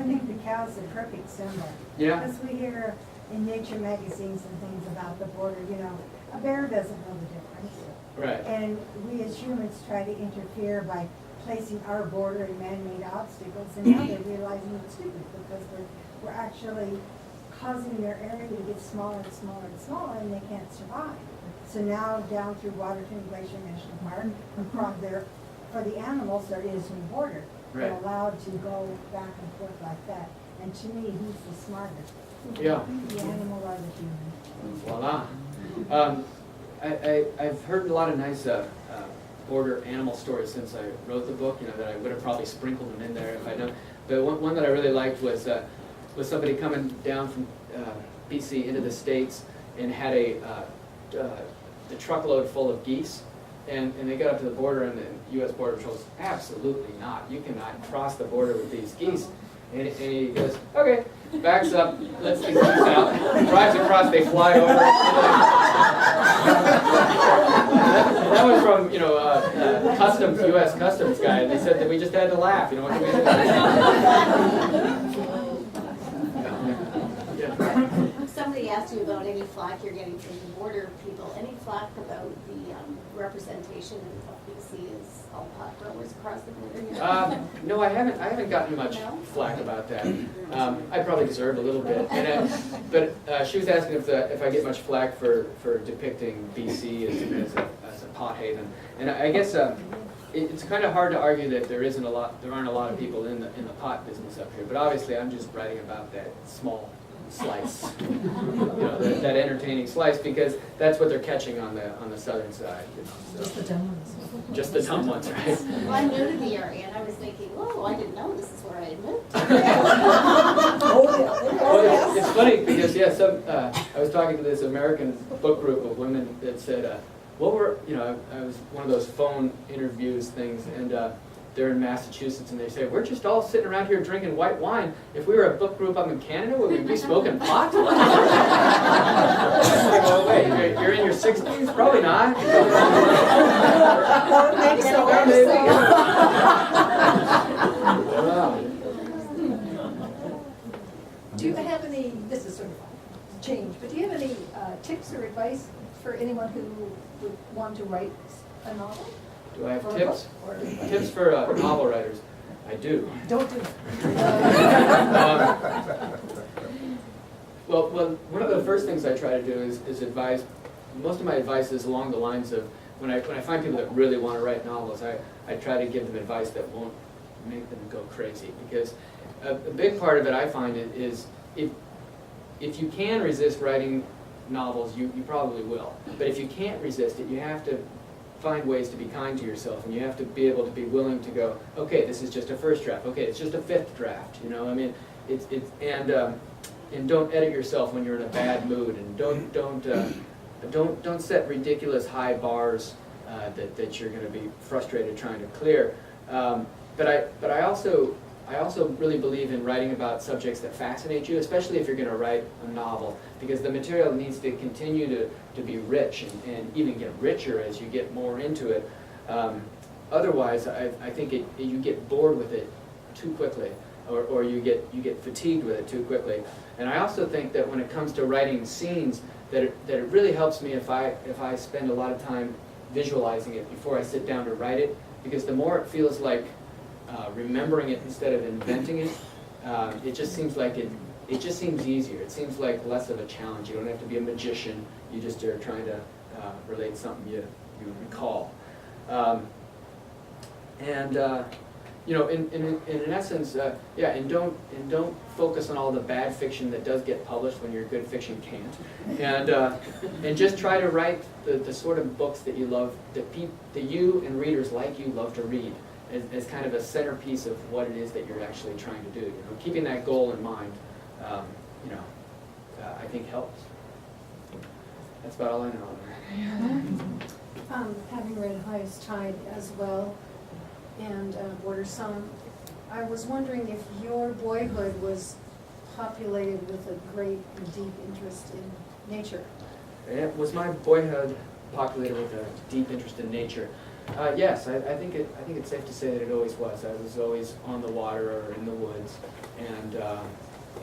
think the cow's the perfect symbol. Yeah. Because we hear in nature magazines and things about the border, you know, a bear doesn't know the difference. Right. And we as humans try to interfere by placing our border in man-made obstacles, and now they're realizing it's stupid because we're actually causing their area to get smaller and smaller and smaller, and they can't survive. So now down through Waterton Glacier National Park, across there, for the animals, there is no border. They're Right. allowed to go back and forth like that. And to me, who's the smartest? Yeah. The animal or the human? Voila. I've heard a lot of nice border animal stories since I wrote the book, you know, that I would have probably sprinkled them in there if I'd known. But one that I really liked was somebody coming down from BC into the States and had a truckload full of geese. And they got up to the border, and the U.S. Border Patrol goes, absolutely not. You cannot cross the border with these geese. And he goes, okay, backs up, lets the geese out, drives across, they fly over. That was from, you know, Customs, U.S. Customs guy, and they said that we just had to laugh, you know, what can we do? Yeah. Somebody asked you about any flack you're getting from the border people. Any flack about the representation of BC as all pot growers across the border yet? No, I haven't gotten much flack about that. I probably deserve a little bit. But she was asking if I get much flack for depicting BC as a pot haven, and I guess it's kind of hard to argue that there aren't a lot of people in the pot business up here. But obviously, I'm just writing about that small slice, you know, that entertaining slice, because that's what they're catching on the southern side. You know, so. Just the dumb ones. Just the dumb ones, right? Well, I'm new to the area, and I was thinking, whoa, I didn't know this is where I had moved. Well, it's funny because I was talking to this American book group of women that said, I was one of those phone interviews things, and they're in Massachusetts, and they say, we're just all sitting around here drinking white wine. If we were a book group up in Canada, would we be smoking pot? Well, wait, you're in your 60s? Probably not. Maybe so. Do you have any, this is sort of change, but do you have any tips or advice for anyone who would want to write a novel? Do I have Or a tips? book, or- Tips for novel writers? I do. Don't do Well, one of the first things I try to do is advise. Most of my advice is along the lines of when I find people that really want to write novels, I try to give them advice that won't make them go crazy. Because a big part of it I find is if you can resist writing novels, you probably will. But if you can't resist it, you have to find ways to be kind to yourself, and you have to be able to be willing to go, okay, this is just a first draft. Okay, it's just a fifth draft. You know, I mean, and don't edit yourself when you're in a bad mood, and don't set ridiculous high bars that you're going to be frustrated trying to clear. But I also really believe in writing about subjects that fascinate you, especially if you're going to write a novel, because the material needs to continue to be rich and even get richer as you get more into it. Otherwise, I think you get bored with it too quickly, or you get fatigued with it too quickly. And I also think that when it comes to writing scenes, that it really helps me if I spend a lot of time visualizing it before I sit down to write it, because the more it feels like remembering it instead of inventing it, it just seems like it just seems easier. It seems like less of a challenge. You don't have to be a magician. You just are trying to relate something you recall. You know, in essence, and don't focus on all the bad fiction that does get published when your good fiction can't, and just try to write the sort of books that you love, that you and readers like you love to read, as kind of a centerpiece of what it is that you're actually trying to do. You know, keeping that goal in mind, I think helps. That's about all I know. Having read Highest Tide as well, and Border Song, I was wondering if your boyhood was populated with a great and deep interest in nature. Was my boyhood populated with a deep interest in nature? Yes, I think it's safe to say that it always was. I was always on the water or in the woods, and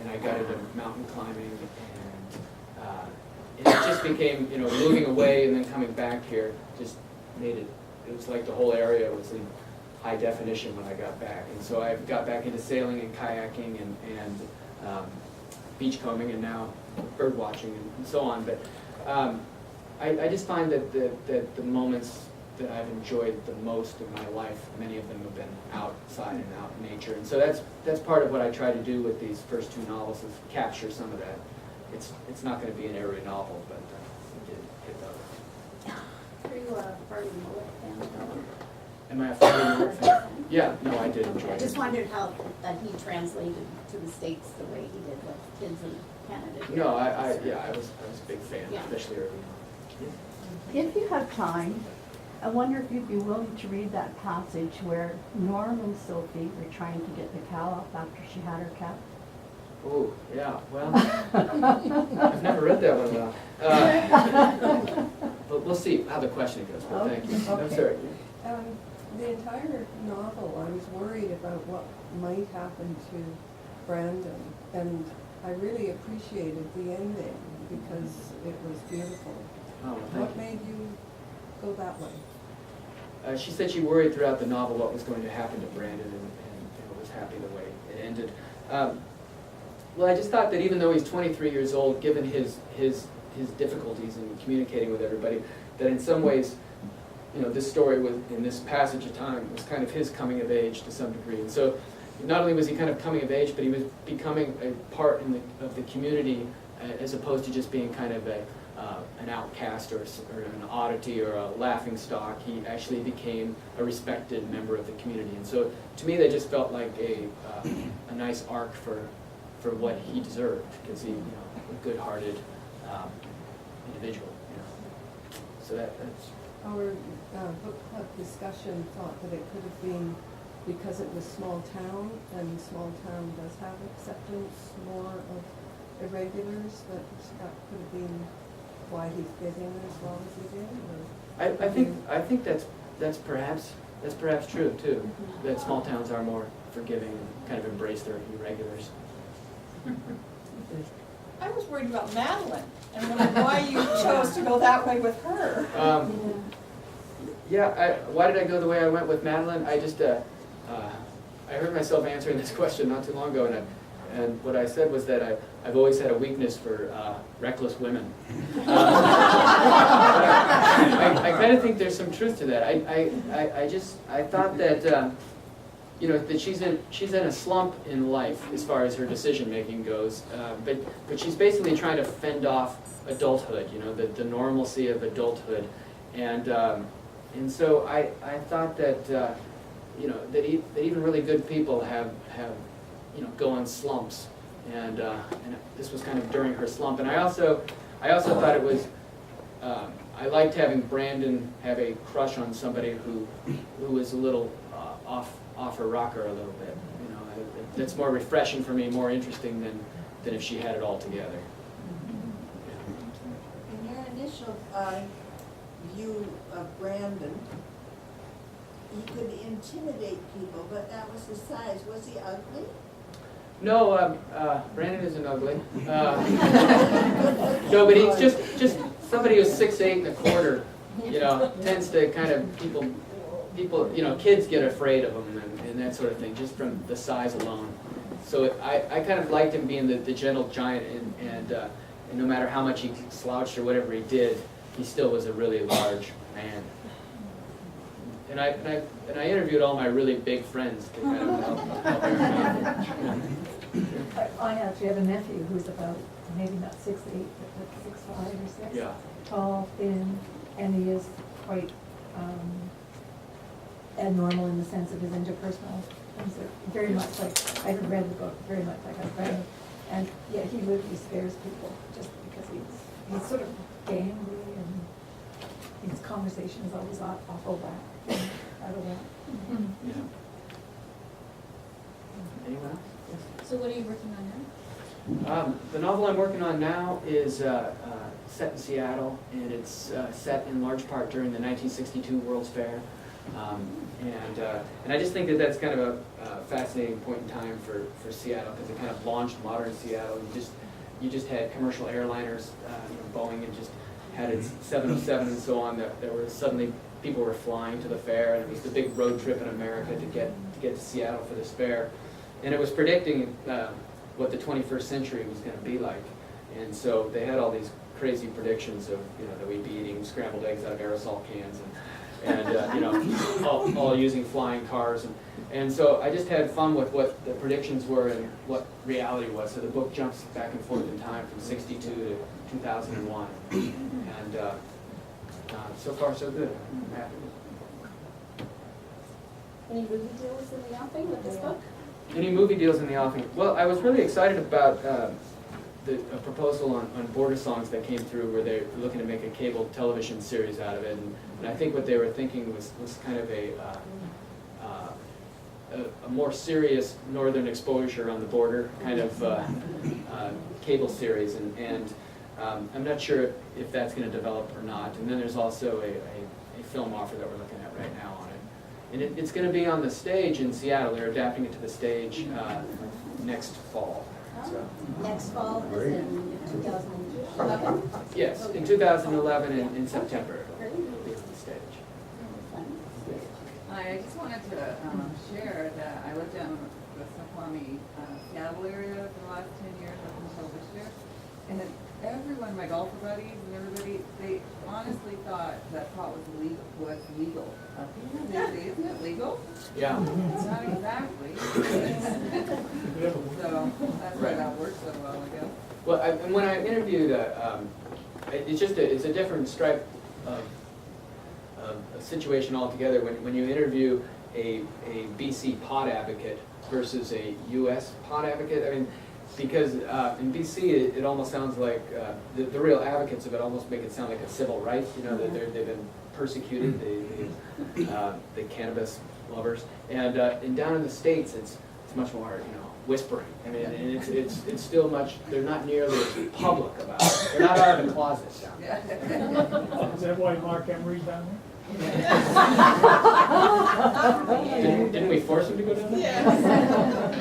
I got into mountain climbing, and it just became, you know, moving away and then coming back here just made it. It was like the whole area was in high definition when I got back, and so I got back into sailing and kayaking and beachcombing, and now bird watching and so on. But I just find that the moments that I've enjoyed the most in my life, many of them have been outside and out in nature, and so that's part of what I try to do with these first two novels, is capture some of that. It's not going to be an every novel, but it did hit those. Are you a Farley Mullet fan? Am I a Farley Mullet fan? Yeah, no, I did enjoy I it. just wondered how that he translated to the States the way he did with kids in Canada. No, I was a big fan, Yeah. especially early on. If you have time, I wonder if you'd be willing to read that passage where Norm and Sophie were trying to get the cow off after she had her cat. Oh, yeah, well, I've never read that one. But we'll see how the question goes, but thank you. I'm Okay. sorry. The entire novel, I was worried about what might happen to Brandon, and I really appreciated the ending because it was beautiful. Oh, well, What thank made you go that way? you. She said she worried throughout the novel what was going to happen to Brandon, and was happy the way it ended. Well, I just thought that even though he's 23 years old, given his difficulties in communicating with everybody, that in some ways, you know, this story was, in this passage of time, was kind of his coming of age to some degree. And so not only was he kind of coming of age, but he was becoming a part of the community, as opposed to just being kind of an outcast or an oddity or a laughing stock. He actually became a respected member of the community. And so to me, that just felt like a nice arc for what he deserved, because he, you know, a good-hearted individual. You know. So that's. Our book club discussion thought that it could have been because it was small town, and small town does have acceptance more of irregulars, that could have been why he fit in as well as he did. Or I think that's perhaps true too. That small towns are more forgiving and kind of embrace their irregulars. I was worried about Madeline, and wondered why you chose to go that way with her. Why did I go the way I went with Madeline? I just I heard myself answering this question not too long ago, and what I said was that I've always had a weakness for reckless women. I kind of think there's some truth to that. I thought that you know, that she's in a slump in life as far as her decision making goes, but she's basically trying to fend off adulthood. You know, the normalcy of adulthood, and so I thought that you know, that even really good people have you know, go on slumps, and this was kind of during her slump. And I also thought it was I liked having Brandon have a crush on somebody who was a little off her rocker a little bit. You know, that's more refreshing for me, more interesting than if she had it all together. In your initial view of Brandon, he could intimidate people, but that was his size. Was he ugly? No, Brandon isn't ugly. No, but he's just somebody who's 6'8" ¼ you know, tends to kind of people, you know, kids get afraid of him and that sort of thing, just from the size alone. So I kind of liked him being the gentle giant, and no matter how much he slouched or whatever he did, he still was a really large man. And I interviewed all my really big friends to kind of help everyone. I actually have a nephew who's about, maybe not 6'8", but like 6'5" or 6. Yeah. Tall, thin, and he is quite abnormal in the sense of his interpersonal things are very much like, I haven't read the book, very much like I've read it. And yet he literally scares people just because he's sort of gangly, and his conversation is always awful whack, out of whack. Yeah. Anyone else? Yes. So what are you working on now? The novel I'm working on now is set in Seattle, and it's set in large part during the 1962 World's Fair. And I just think that that's kind of a fascinating point in time for Seattle, because it kind of launched modern Seattle. You just had commercial airliners, Boeing had just had its 707 and so on, that were suddenly, people were flying to the fair, and it was the big road trip in America to get to Seattle for this fair. And it was predicting what the 21st century was going to be like. And so they had all these crazy predictions of, that we'd be eating scrambled eggs out of aerosol cans, and all using flying cars. And so I just had fun with what the predictions were and what reality was. So the book jumps back and forth in time from 62 to 2001. And so far so good. I'm happy. Any movie deals in the offing with this book? Any movie deals in the offing? Well, I was really excited about a proposal on Border Songs that came through, where they're looking to make a cable television series out of it. And I think what they were thinking was kind of a more serious northern exposure on the border kind of cable series. And I'm not sure if that's going to develop or not. And then there's also a film offer that we're looking at right now on it. And it's going to be on the stage in Seattle. They're adapting it to the stage next fall. So. Next fall is in 2011? Yes, in 2011 in September it'll be on the stage. I just wanted to share that I lived down the Snoqualmie, Seattle area for the last 10 years up until this year. And everyone, my golfer buddies and everybody, they honestly thought that pot was legal. They say, isn't it legal? Yeah. It's not exactly. So that's why that works so well, I guess. Well, and when I interviewed, it's a different stripe of a situation altogether. When you interview a BC pot advocate versus a U.S. pot advocate, I mean, because in BC it almost sounds like the real advocates of it almost make it sound like a civil right. That they've been persecuted, the cannabis lovers, and down in the States it's much more whispering. I mean, and it's still much. They're not nearly as public about it. They're not out of the closet down there. Is that why Mark Emery's down there? Didn't we force him to go down there?